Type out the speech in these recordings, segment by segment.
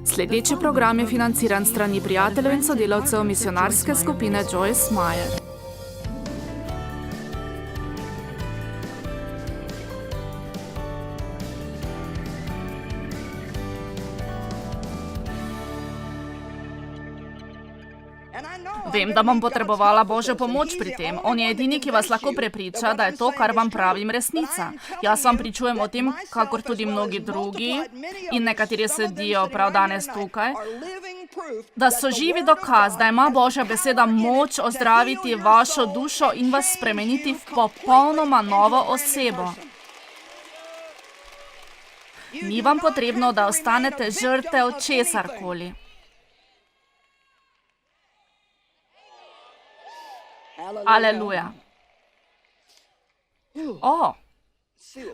Sledeči program je financiran strani prijateljev in sodelavcev misionarske skupine Joyce Meyer. Vem, da bom potrebovala Božjo pomoč pri tem. On je edini, ki vas lahko prepriča, da je to, kar vam pravim, resnica. Jaz vam pričujem o tem, kakor tudi mnogi drugi, in nekateri sedijo prav danes tukaj, da so živi dokaz, da ima Božja beseda moč ozdraviti vašo dušo in vas spremeniti v popolnoma novo osebo. Ni vam potrebno, da ostanete žrtev česarkoli. Aleluja.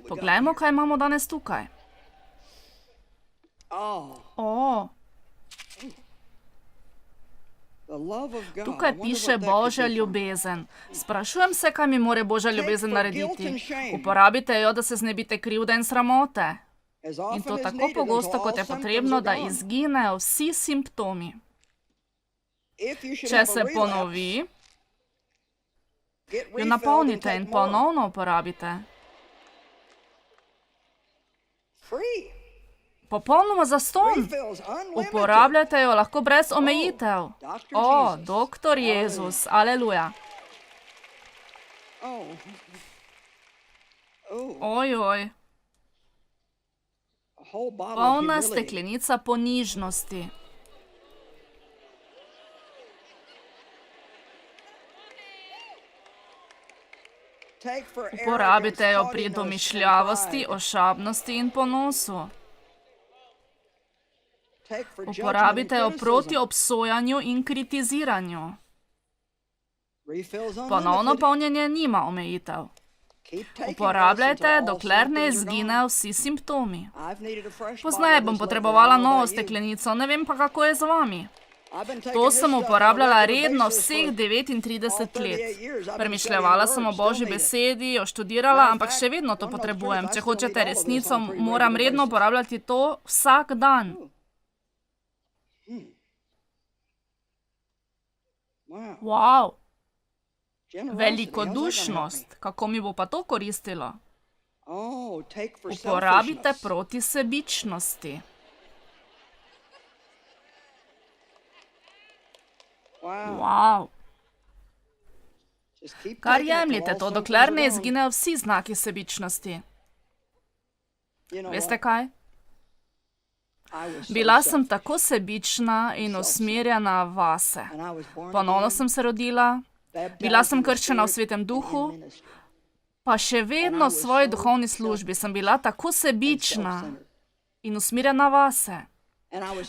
Poglejmo, kaj imamo danes tukaj. Tukaj piše Božja ljubezen. Sprašujem se, kaj mi more Božja ljubezen narediti. Uporabite jo, da se znebite krivde in sramote. In to tako pogosto, kot je potrebno, da izginejo vsi simptomi. Če se ponovi, jo napolnite in ponovno uporabite. Popolnoma zastonj. Uporabljate jo lahko brez omejitev. Doktor Jezus, aleluja. Ojoj. Polna steklenica ponižnosti. Uporabite jo pri domišljavosti, ošabnosti in ponosu. Uporabite jo proti obsojanju in kritiziranju. Ponovno polnjenje nima omejitev. Uporabljajte, dokler ne izginejo vsi simptomi. Pozneje bom potrebovala novo steklenico, ne vem pa, kako je z vami. To sem uporabljala redno vseh 39 let. Premišljevala sem o Božji besedi, jo študirala, ampak še vedno to potrebujem. Če hočete resnico, moram redno uporabljati to vsak dan. Wow! Velikodušnost. Kako mi bo pa to koristilo? Uporabite proti sebičnosti. Wow. Kar jemljite to, dokler ne izginejo vsi znaki sebičnosti. Veste kaj? Bila sem tako sebična in usmerjena vase. Ponovno sem se rodila, bila sem krščena v Svetem duhu, pa še vedno v svoji duhovni službi sem bila tako sebična in usmerjena vase.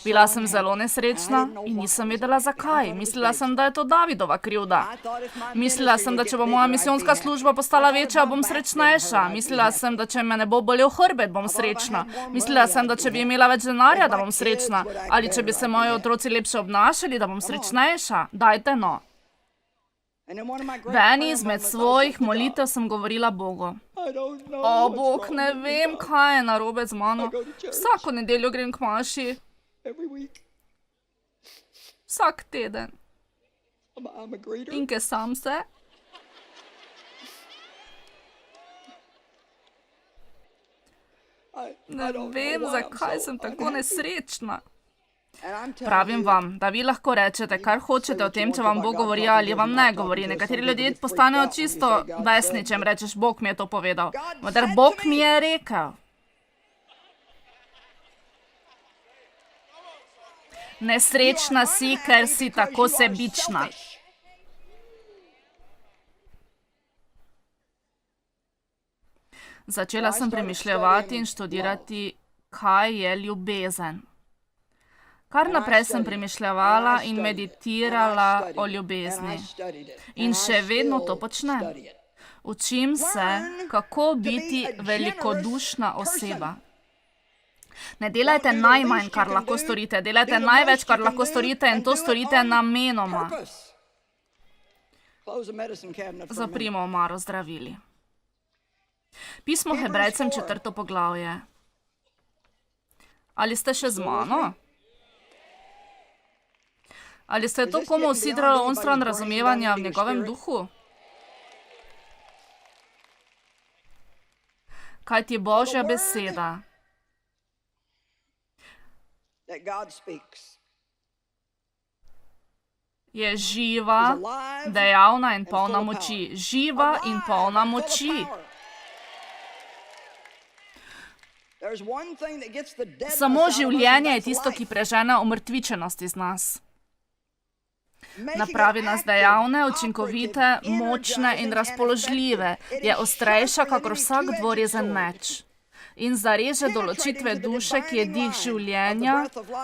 Bila sem zelo nesrečna in nisem vedela zakaj. Mislila sem, da je to Davidova krivda. Mislila sem, da če bo moja misijonska služba postala večja, bom srečnejša. Mislila sem, da če me ne bo bolel hrbet, bom srečna. Mislila sem, da če bi imela več denarja, da bom srečna. Ali če bi se moji otroci lepše obnašali, da bom srečnejša. Dajte no. V eni izmed svojih molitev sem govorila Bogu. Bog, ne vem, kaj je narobe z mano. Vsako nedeljo grem k maši. Vsak teden. In kesam se. Ne vem, zakaj sem tako nesrečna. Pravim vam, da vi lahko rečete, kar hočete o tem, če vam Bog govori ali vam ne govori. Nekateri ljudje postanejo čisto besni, če jim rečeš, Bog mi je to povedal. Vendar Bog mi je rekel. Nesrečna si, ker si tako sebična. Začela sem premišljevati in študirati, kaj je ljubezen. Kar naprej sem premišljevala in meditirala o ljubezni. In še vedno to počnem. Učim se, kako biti velikodušna oseba. Ne delajte najmanj, kar lahko storite. Delajte največ, kar lahko storite, in to storite namenoma. Zaprimo omaro zdravili. Pismo Hebrejcem 4. poglavje. Ali ste še z mano? Ali se je to komu usidralo onstran razumevanja v njegovem duhu? Kaj ti Božja beseda je živa, dejavna in polna moči. Živa in polna moči. Samo življenje je tisto, ki prežene omrtvičenost iz nas. Napravi nas dejavne, učinkovite, močne in razpoložljive. Je ostrejša, kakor vsak dvorezen meč. In zareže do ločitve duše, ki je dih življenja,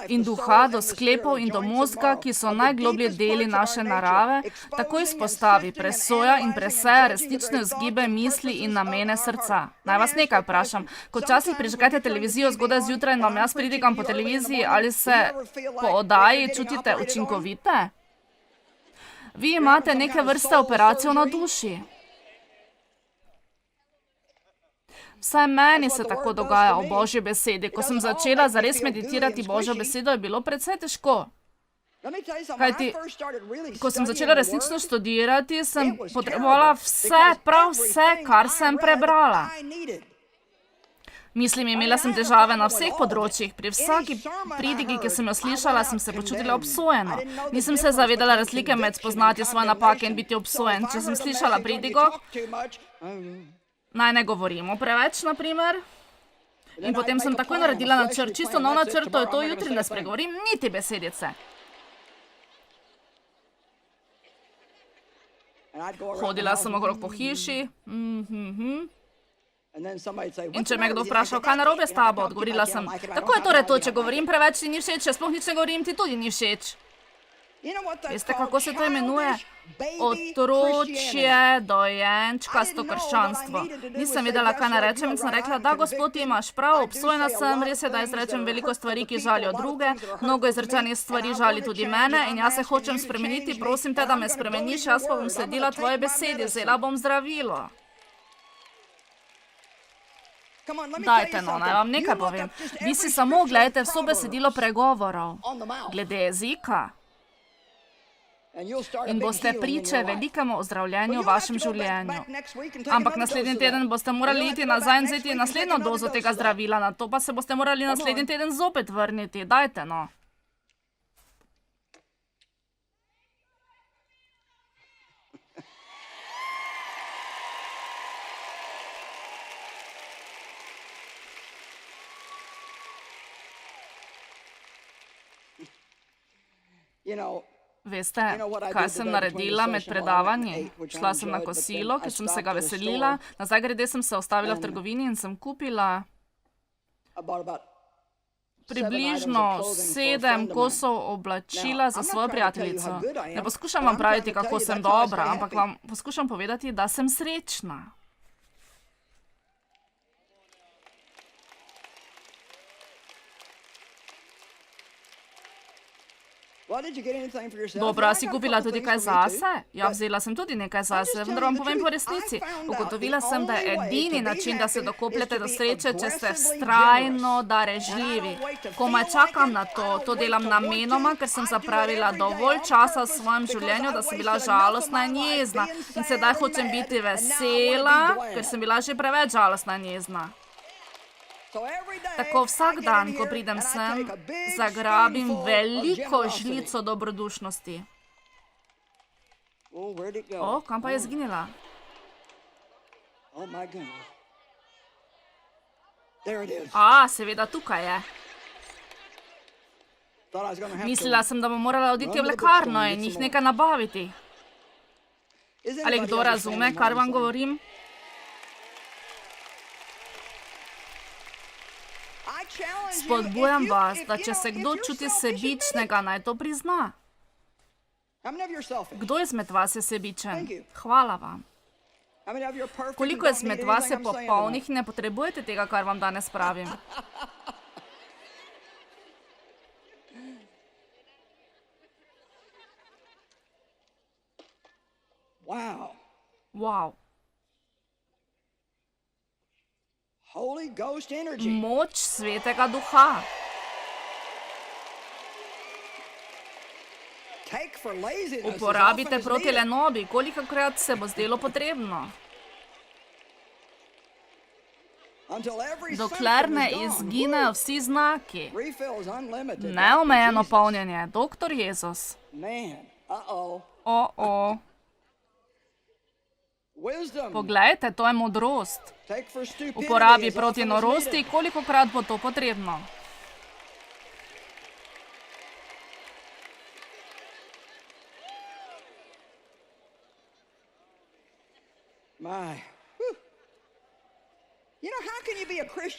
in duha do sklepov in do mozga, ki so najgloblje deli naše narave, tako izpostavi, presoja in preseja resnične vzgibe misli in namene srca. Naj vas nekaj vprašam. Ko včasih prižgete televizijo zgodaj zjutraj in vam jaz pridigam po televiziji, ali se po oddaji čutite učinkovite? Vi imate neke vrste operacijo na duši. Vsaj meni se tako dogaja o Božji besedi. Ko sem začela zares meditirati Božjo besedo, je bilo precej težko. Kajti, ko sem začela resnično študirati, sem potrebovala vse, prav vse, kar sem prebrala. Mislim, imela sem težave na vseh področjih. Pri vsaki pridigi, ki sem jo slišala, sem se počutila obsojeno. Nisem se zavedala razlike med spoznati svoje napake in biti obsojen. Če sem slišala pridigo, naj ne govorimo preveč, na primer. In potem sem takoj naredila načrt, čisto nov načrt, to je to, jutri ne spregovorim niti besedice. Hodila sem okrog po hiši. In če me kdo vprašal, kaj narobe s tabo, odgovorila sem, tako je torej to, če govorim preveč, ti ni všeč, če sploh nič ne govorim, ti tudi ni všeč. Veste, kako se to imenuje? Otročje, dojenčkasto krščanstvo. Nisem vedela, kaj naj rečem in sem rekla, da, Gospod, imaš prav, obsojena sem, res je, da izrečem veliko stvari, ki žalijo druge, mnogo izrečenih stvari žali tudi mene in jaz se hočem spremeniti, prosim te, da me spremeniš, jaz pa bom sledila tvoje besedi, vzela bom zdravilo. Dajte no, naj vam nekaj povem. Vi si samo oglejte vso besedilo pregovorov glede jezika. In boste priče velikemu ozdravljenju v vašem življenju. Ampak naslednji teden boste morali iti nazaj in vzeti naslednjo dozo tega zdravila, na to pa se boste morali naslednji teden zopet vrniti. Dajte no. Veste, kaj sem naredila med predavanji? Šla sem na kosilo, ki sem se ga veselila, nazaj grede sem se ustavila v trgovini in sem kupila približno 7 kosov oblačila za svojo prijateljico. Ne poskušam vam praviti, kako sem dobra, ampak vam poskušam povedati, da sem srečna. Dobro, a si kupila tudi kaj zase? Ja, vzela sem tudi nekaj zase, vendar vam povem po resnici. Ugotovila sem, da je edini način, da se dokopljete do sreče, če ste vztrajno darežljivi. Komaj čakam na to, to delam namenoma, ker sem zapravila dovolj časa v svojem življenju, da sem bila žalostna in jezna. In sedaj hočem biti vesela, ker sem bila že preveč žalostna in jezna. Tako vsak dan, ko pridem sem, zagrabim veliko žlico dobrodušnosti. O, kam pa je izginila? A, seveda tukaj je. Mislila sem, da bom morala oditi v lekarno in jih nekaj nabaviti. Ali kdo razume, kar vam govorim? Spodbujam vas, da če se kdo čuti sebičnega, naj to prizna. Kdo izmed vas je sebičen? Hvala vam. Koliko izmed vas je popolnih in ne potrebujete tega, kar vam danes pravim? Wow. Moč Svetega Duha. Uporabite proti lenobi, kolikokrat se bo zdelo potrebno. Dokler ne izginejo vsi znaki. Neomejeno polnjenje, doktor Jezus. Poglejte, to je modrost. Uporabi proti norosti, kolikokrat bo to potrebno.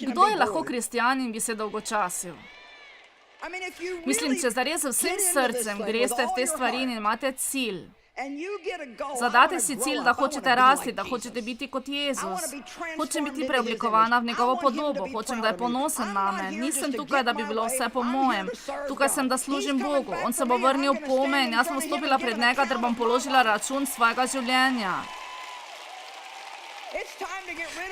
Kdo je lahko kristjan in bi se dolgočasil? Mislim, če zares vsem srcem greste v te stvari in imate cilj. Zadate si cilj, da hočete rasti, da hočete biti kot Jezus. Hočem biti preoblikovana v njegovo podobo, hočem, da je ponosen name. Nisem tukaj, da bi bilo vse po mojem. Tukaj sem, da služim Bogu. On se bo vrnil pome in jaz bom stopila pred njega, ter bom položila račun svojega življenja.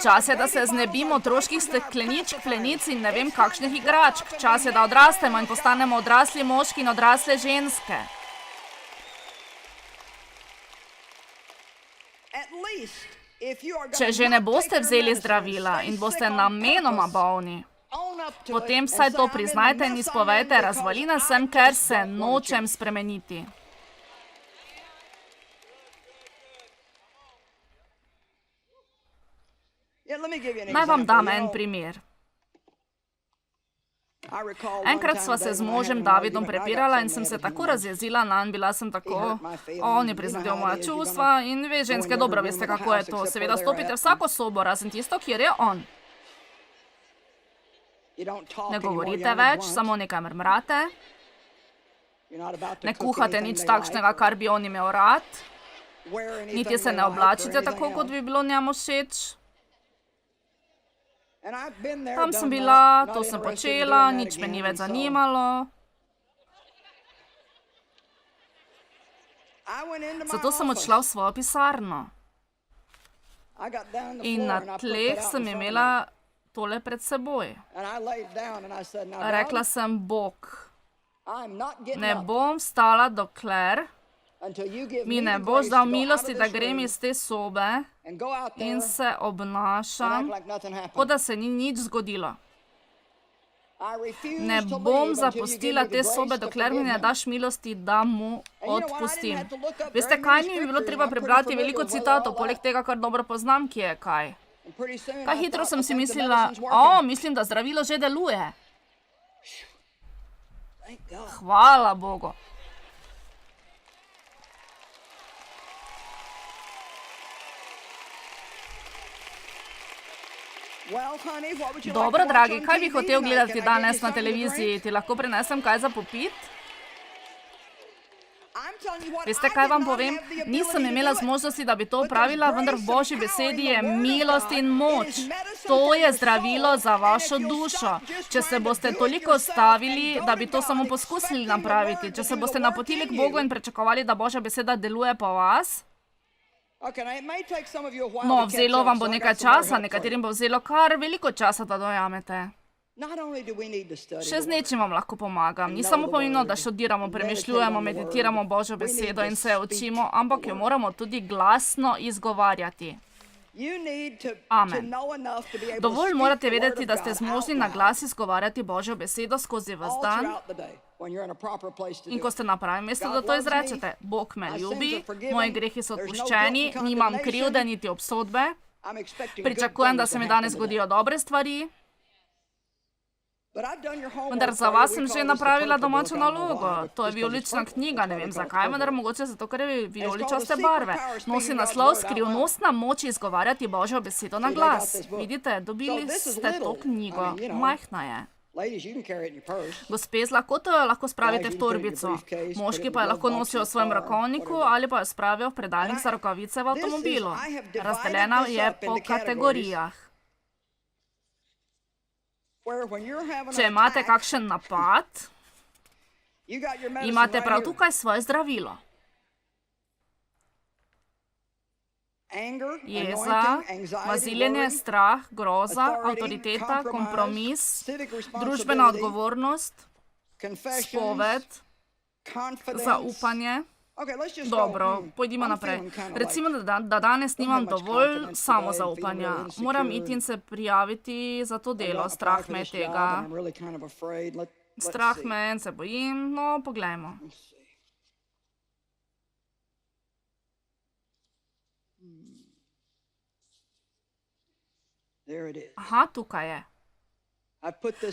Čas je, da se znebimo otroških stekleničk, plenic in ne vem kakšnih igračk. Čas je, da odrastemo in postanemo odrasli moški in odrasle ženske. Če že ne boste vzeli zdravila in boste namenoma bolni, potem vsaj to priznajte in izpovejte, razvalina sem, ker se nočem spremeniti. Naj vam dam en primer. Enkrat sva se z možem Davidom prepirala in sem se tako razjezila nanj, bila sem tako, on je prizadel moja čustva in ve, ženske dobro veste, kako je to. Seveda stopite vsako sobo, razen tisto, kjer je on. Ne govorite več, samo nekaj mrmrate. Ne kuhate nič takšnega, kar bi on imel rad. Niti se ne oblačite tako, kot bi bilo njemu všeč. Tam sem bila, to sem počela, nič me ni več zanimalo. Zato sem odšla v svojo pisarno. In na tleh sem imela tole pred seboj. Rekla sem, Bog, ne bom vstala, dokler mi ne boš dal milosti, da grem iz te sobe in se obnašam, kot da se ni nič zgodilo. Ne bom zapustila te sobe, dokler mi ne daš milosti, da mu odpustim. Veste kaj, ni mi bilo treba prebrati veliko citatov, poleg tega, kar dobro poznam, kje je kaj. Kaj hitro sem si mislila, mislim, da zdravilo že deluje. Hvala Bogu. Dobro, dragi, kaj bi hotel gledati danes na televiziji? Ti lahko prinesem kaj za popit? Veste, kaj vam povem? Nisem imela zmožnosti, da bi to opravila, vendar v Božji besedi je milost in moč. To je zdravilo za vašo dušo. Če se boste toliko stavili, da bi to samo poskusili napraviti, če se boste napotili k Bogu in pričakovali, da Božja beseda deluje po vas, no, vzelo vam bo nekaj časa, nekaterim bo vzelo kar veliko časa, da dojamete. Še z nečim vam lahko pomagam. Ni samo pomembno, da študiramo, premišljujemo, meditiramo Božjo besedo in se učimo, ampak jo moramo tudi glasno izgovarjati. Amen. Dovolj morate vedeti, da ste zmožni na glas izgovarjati Božjo besedo skozi ves dan. In ko ste na pravem mestu, da to izrečete. Bog me ljubi, moji grehi so odpuščeni, nimam krivde niti obsodbe. Pričakujem, da se mi danes zgodijo dobre stvari. Vendar za vas sem že napravila domačo nalogo. To je vijolična knjiga, ne vem zakaj, vendar mogoče zato, ker je vijoličaste barve. Nosi naslov Skrivnostna moč izgovarjati Božjo besedo na glas. Vidite, dobili ste to knjigo. Majhna je. Gospe z lahkoto jo lahko spravite v torbico. Moški pa jo lahko nosijo v svojem rokovniku ali pa jo spravijo v predalnik za rokavice v avtomobilu. Razdeljena je po kategorijah. Če imate kakšen napad, imate prav tukaj svoje zdravilo. Jeza, maziljenje, strah, groza, avtoriteta, kompromis, družbena odgovornost, spoved, zaupanje. Dobro, pojdimo naprej. Recimo, da danes nimam dovolj samozaupanja. Moram iti in se prijaviti za to delo. Strah me je tega. Strah me je in se bojim. No, poglejmo. Aha, tukaj je.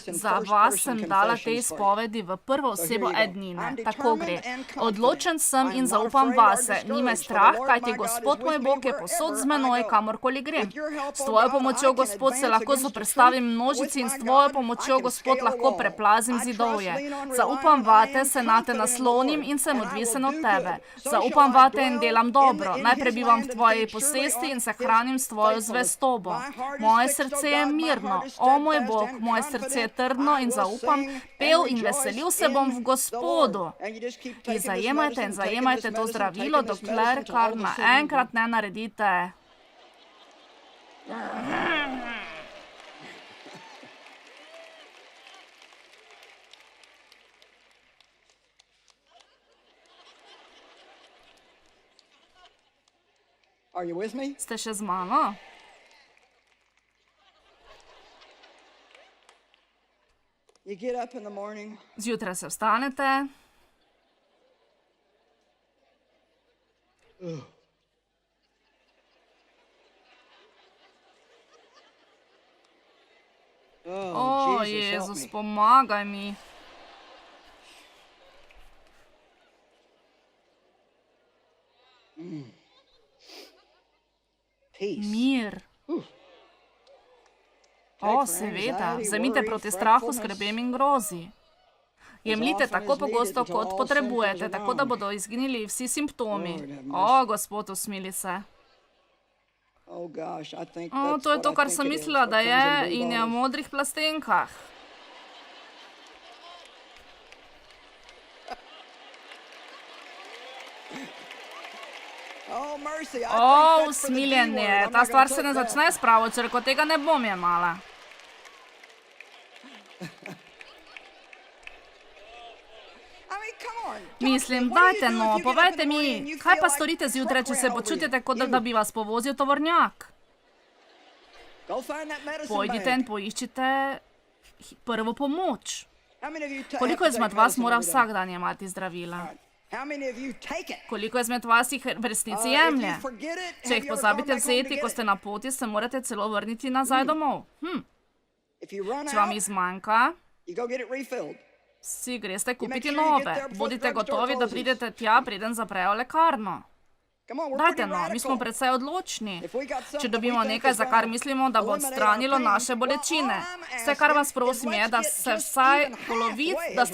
Za vas sem dala te izpovedi v prvo osebo ednine. Tako gre. Odločen sem in zaupam vase. Ni me strah, kajti Gospod moj Bog je posod z menoj, kamorkoli grem. S tvojo pomočjo, Gospod, se lahko zoperstavim množici in s tvojo pomočjo, Gospod, lahko preplazim zidovje. Zaupam vate, se nate naslonim in sem odvisen od tebe. Zaupam vate in delam dobro. Naj prebivam v tvoji posesti in se hranim s tvojo zvestobo. Moje srce je mirno. O moj Bog, moje srce je trdno in zaupam, pel in veselil se bom v Gospodu. In zajemajte to zdravilo, dokler kar naenkrat ne naredite. Ste še z mano? Zjutraj se vstanete. O, Jezus, pomagaj mi. Mir. O, seveda, vzemite proti strahu, skrbem in grozi. Jemljite tako pogosto, kot potrebujete, tako da bodo izginili vsi simptomi. O, Gospod, usmili se. O, to je to, kar sem mislila, da je in je v modrih plastenkah. O, usmiljenje, ta stvar se ne začne s pravo črko, tega ne bom jemala. Mislim, dajte no, povejte mi, kaj pa storite zjutraj, če se počutite, kot da bi vas povozil tovornjak? Pojdite in poiščite prvo pomoč. Koliko izmed vas mora vsak dan jemati zdravila? Koliko izmed vas jih v resnici jemlje? Če jih pozabite vzeti, ko ste na poti, se morate celo vrniti nazaj domov. Če vam jih zmanjka, si greste kupiti nove. Bodite gotovi, da pridete tja, preden zaprejo lekarno. Dajte no, mi smo precej odločni. Če dobimo nekaj, za kar mislimo, da bo odstranilo naše bolečine. Vse, kar vas prosim, je, da ste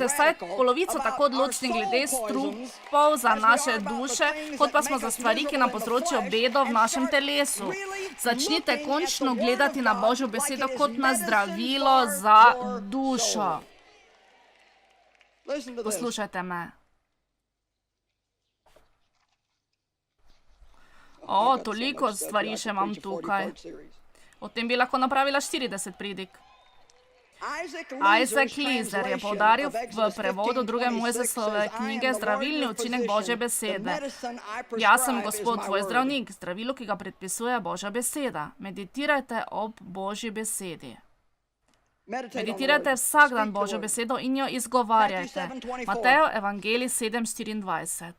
vsaj polovico tako odločni glede strupov za naše duše, kot pa smo za stvari, ki nam povzročijo bedo v našem telesu. Začnite končno gledati na Božjo besedo kot na zdravilo za dušo. Poslušajte me. O, toliko stvari še imam tukaj. O tem bi lahko napravila 40 pridig. Isaac Lizer je poudaril v prevodu 2. Mojzesove knjige Zdravilni učinek Božje besede. Jaz sem Gospod tvoj zdravnik, zdravilo, ki ga predpisuje Božja beseda. Meditirajte ob Božji besedi. Meditirajte vsak dan Božjo besedo in jo izgovarjajte. Matejev evangelij 7:24.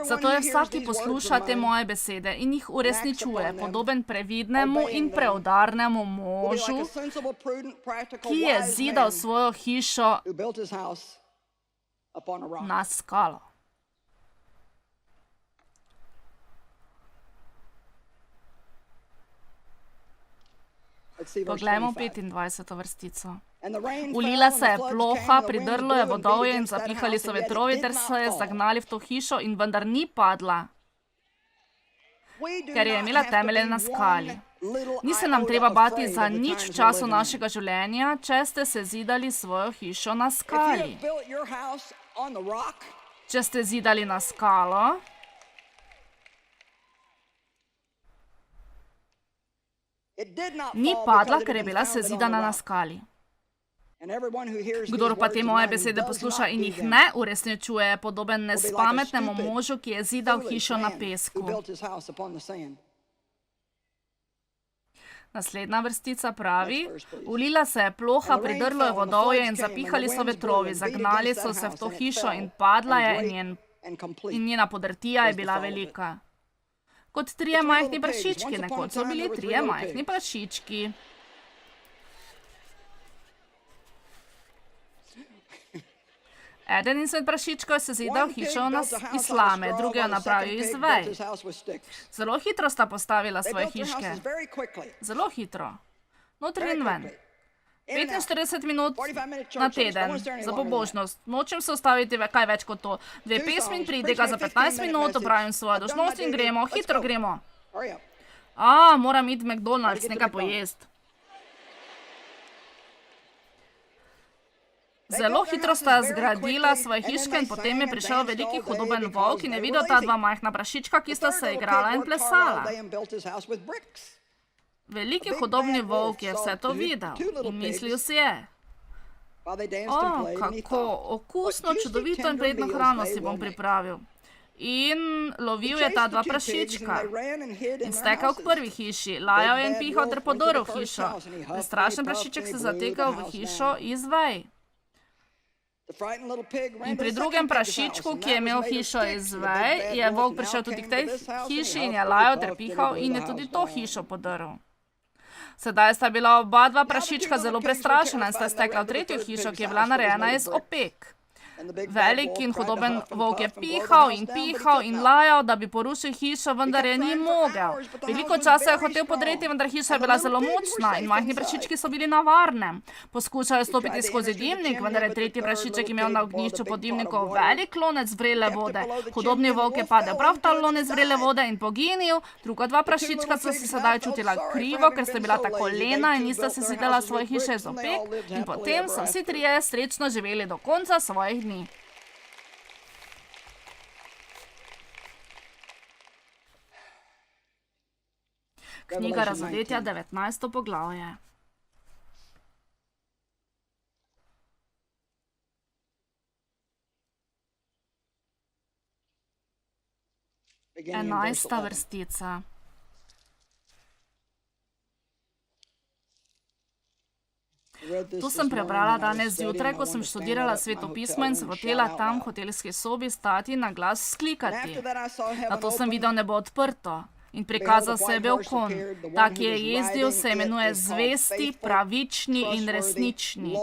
Zato je vsak, ki posluša te moje besede in jih uresničuje, podoben previdnemu in preudarnemu možu, ki je zidal svojo hišo na skalo. Poglejmo 25. vrstico. Ulila se je ploha, pridrlo je vodovje in zapihali so vetrovi, ter se je zagnali v to hišo in vendar ni padla, ker je imela temelje na skali. Ni se nam treba bati za nič v času našega življenja, če ste se zidali svojo hišo na skali. Če ste zidali na skalo, Ni padla, ker je bila sezidana na skali. Kdor pa te moje besede posluša in jih ne uresničuje, je podoben nespametnemu možu, ki je zidal hišo na pesku. Naslednja vrstica pravi: ulila se je ploha, pridrlo je vodovje in zapihali so vetrovi, zagnali so se v to hišo in padla je in njena podrtija je bila velika. Kot 3 majhni prašički, nekoč so bili 3 majhni prašički. Eden izmed prašičkov je sezidal hišo iz slame, drugi jo napravil iz vej. Zelo hitro sta postavila svoje hiške. Zelo hitro. Notri in ven. 45 minut na teden za pobožnost. Nočem se ustaviti kaj več kot to. 2 pesmi in pridiga za 15 minut, opravim svojo dolžnost in gremo. Hitro gremo. Moram iti v McDonald's nekaj pojesti. Zelo hitro sta zgradila svoje hiške in potem je prišel veliki hudoben volk in je videl ta 2 majhna prašička, ki sta se igrala in plesala. Veliki hudobni volk je vse to videl in mislil si je: kako okusno, čudovito in prijetno hrano si bom pripravil. In lovil je ta 2 prašička in stekal k prvi hiši, lajal je in pihal ter podrl hišo. Prestrašen prašiček se zatekal v hišo iz vej. In pri drugem prašičku, ki je imel hišo iz vej, je volk prišel tudi k tej hiši in je lajal ter pihal in je tudi to hišo podrl. Sedaj sta bila oba 2 prašička zelo prestrašena in sta stekla v tretjo hišo, ki je bila narejena iz opek. Velik in hudoben volk je pihal in lajal, da bi porušil hišo, vendar je ni mogel. Veliko časa je hotel podreti, vendar hiša je bila zelo močna in majhni prašički so bili na varnem. Poskušal je stopiti skozi dimnik, vendar je tretji prašiček imel na ognjišču pod dimnikom velik lonec vrele vode. Hudobni volk je padel prav v ta lonec vrele vode in poginil. Druga 2 prašička so se sedaj čutila krivo, ker sta bila tako lena in nista se zidala svoje hiše iz opek, in potem so vsi 3 srečno živeli do konca svojih dni. Knjiga Razodetja, 19. poglavje. Enajsta vrstica. To sem prebrala danes zjutraj, ko sem študirala svetopismo in se hotela tam v hotelski sobi stati na glas vzklikati. Nato sem videl nebo odprto in prikazal se je bel konj. Ta, ki je jezdil, se imenuje Zvesti, Pravični in Resnični.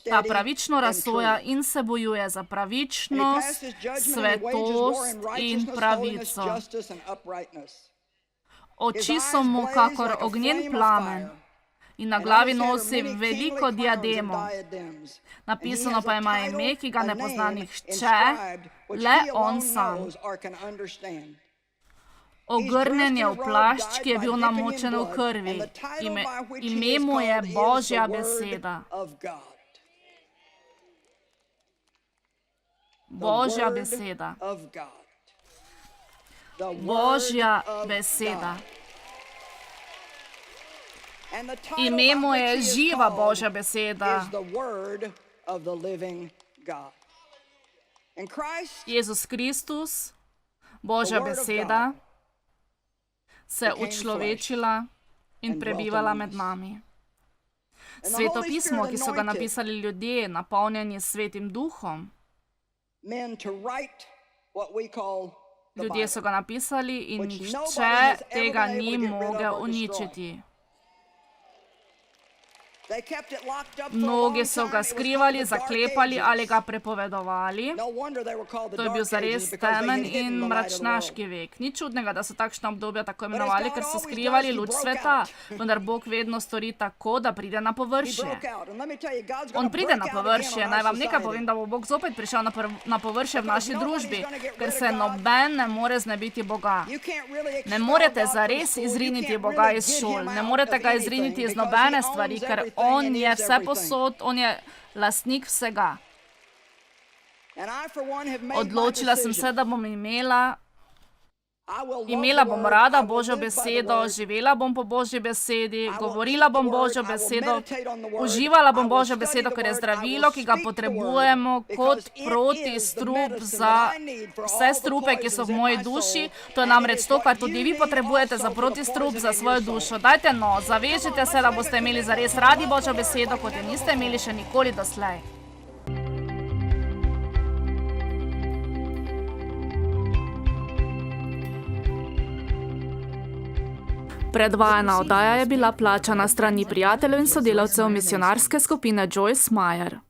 Ta pravično razsoja in se bojuje za pravičnost, svetost in pravico. Oči so mu kakor ognjen plamen in na glavi nosi veliko diademo. Napisano pa ima ime, ki ga ne pozna nihče, le on sam. Ogrnjen je v plašč, ki je bil namočen v krvi. Ime mu je Božja beseda. Božja beseda. Božja beseda. Ime mu je živa Božja beseda. Jezus Kristus, Božja beseda, se je učlovečila in prebivala med nami. Svetopismo, ki so ga napisali ljudje, napolnjeni s Svetim Duhom, ljudje so ga napisali in nihče tega ni mogel uničiti. Mnogi so ga skrivali, zaklepali ali ga prepovedovali. To je bil zares temen in mračnaški vek. Ni čudnega, da so takšna obdobja tako imenovali, ker so skrivali luč sveta. Vendar Bog vedno stori tako, da pride na površje. On pride na površje. Naj vam nekaj povem, da bo Bog zopet prišel na površje v naši družbi, ker se noben ne more znebiti Boga. Ne morete zares izriniti Boga iz šol. Ne morete ga izriniti iz nobene stvari, ker on je vse posod, on je lastnik vsega. Odločila sem se, da bom imela Imela bom rada Božjo besedo, živela bom po Božji besedi, govorila bom Božjo besedo, uživala bom Božjo besedo, ker je zdravilo, ki ga potrebujemo kot protistrup za vse strupe, ki so v moji duši. To je namreč to, kar tudi vi potrebujete za protistrup za svojo dušo. Dajte no, zavežite se, da boste imeli zares radi Božjo besedo, kot je niste imeli še nikoli doslej. Predvajana oddaja je bila plačana s strani prijateljev in sodelavcev misionarske skupine Joyce Meyer.